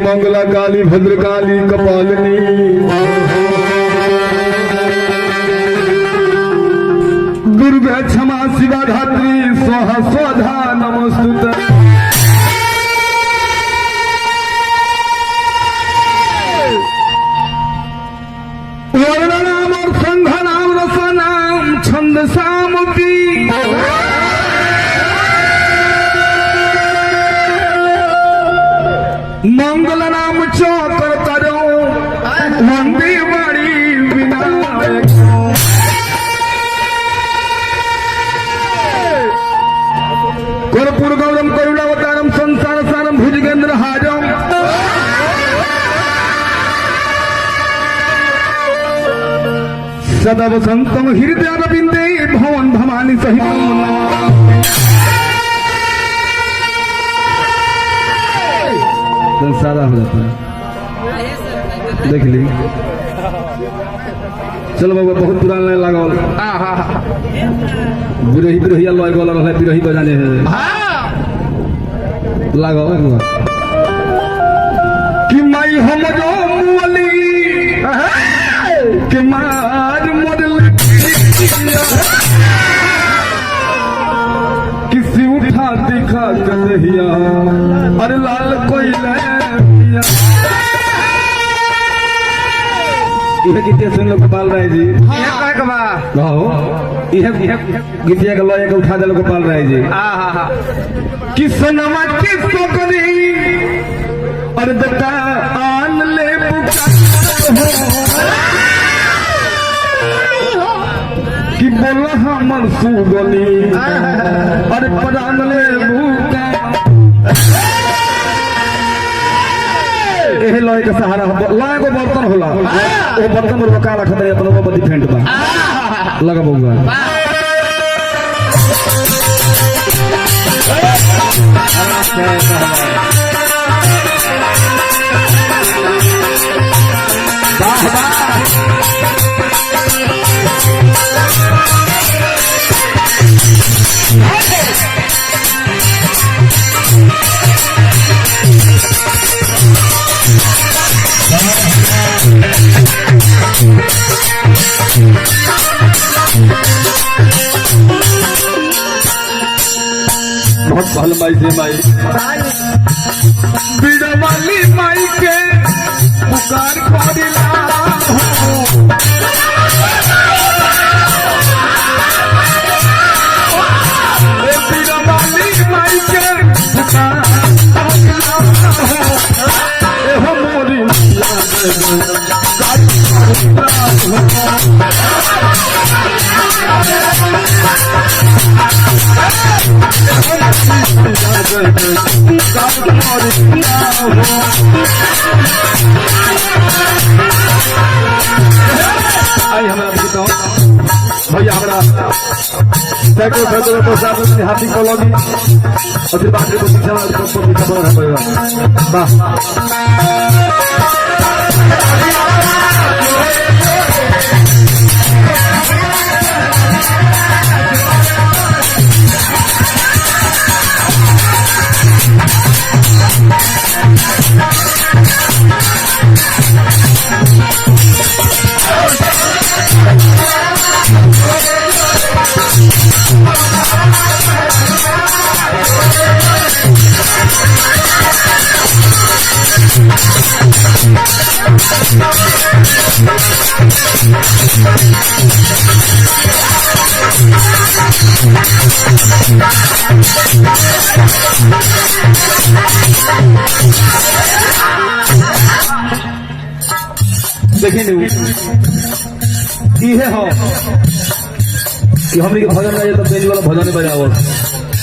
मंगला काली भद्रकाली कपालिनी दुर्गा क्षमा शिवा धात्री स्वाहा स्वधा नमस्तुते। वर्णनाम और संघनाम रसनाम छंद सामुदी मंगल नाम चौकर तरो वंदे बड़ी विनायक कर्पूर गौरम करुणावतारम संसार सारम भुजगेंद्र हाजम सदा वसंतम हृदयारविंदे भवन भवानी सहित सादा हो जाता है। देख ली चलो बाबा बहुत पुराना लाइन लागल बिरही बिरहिया लय गल रहे बिरही बजाने लागल कि माई हम जो मुअली कि मार मरल किसी उठा दिखा कन्हैया अरे लाल कोई गीतिया सुन लो गोपाल राय जी गीतिया का लय उठा दिल गोपाल राय जी किसनमा किसको करी अरे बेटा आन ले कि बोला हमर सुगली अरे परान ले भूखा एहे लय के सहारा लय को बर्तन होला ओ बर्तन में रोका रखत है अपन बदी फेंट बा लगा बउआ बहुत भल माई से माई बीड़ा वाली माई के पुकार करिला बीड़ा वाली माई के पुकार एहो मोरी भैया हमारा हाथी कॉलोनी और फिर बात देखिए ये हो कि हमने के भजन गाए तो बेंच वाला भजन बजाओ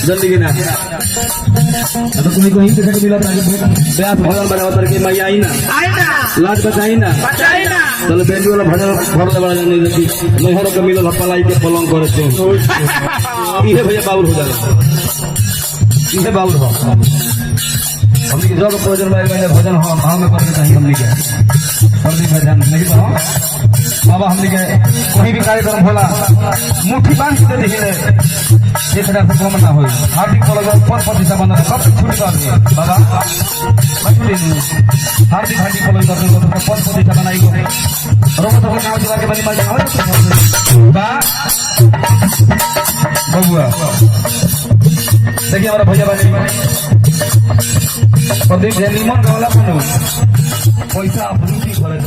जल्दी की ना तो कोई कोई किसी को मिला ब्यास भजन बजाओ तर के मैया आई ना लाज बचाई ना चलो बेंच वाला भजन भर बड़ा जाने देखी नहर के मिलल पलाई के पलंग करे छे ये भैया बाउल हो जाला ये बाउल हो हमने के जब भोजन भाई भोजन भाव में करके चाहिए हमने के प्रदीप भाई ध्यान नहीं तो बाबा हमने के कोई भी कार्यक्रम होला मुट्ठी बांध के देखिए एक हजार से कम ना हो हार्दिक पद प्रतिष्ठा बंधन सब छुट्टी कर दिए बाबा हार्दिक पद प्रतिष्ठा बनाई गो रोमो तो नाम जिला के बनी मार बा बबुआ देखिए हमारा भैया बनी प्रदीप निमन गला पैसा आप चले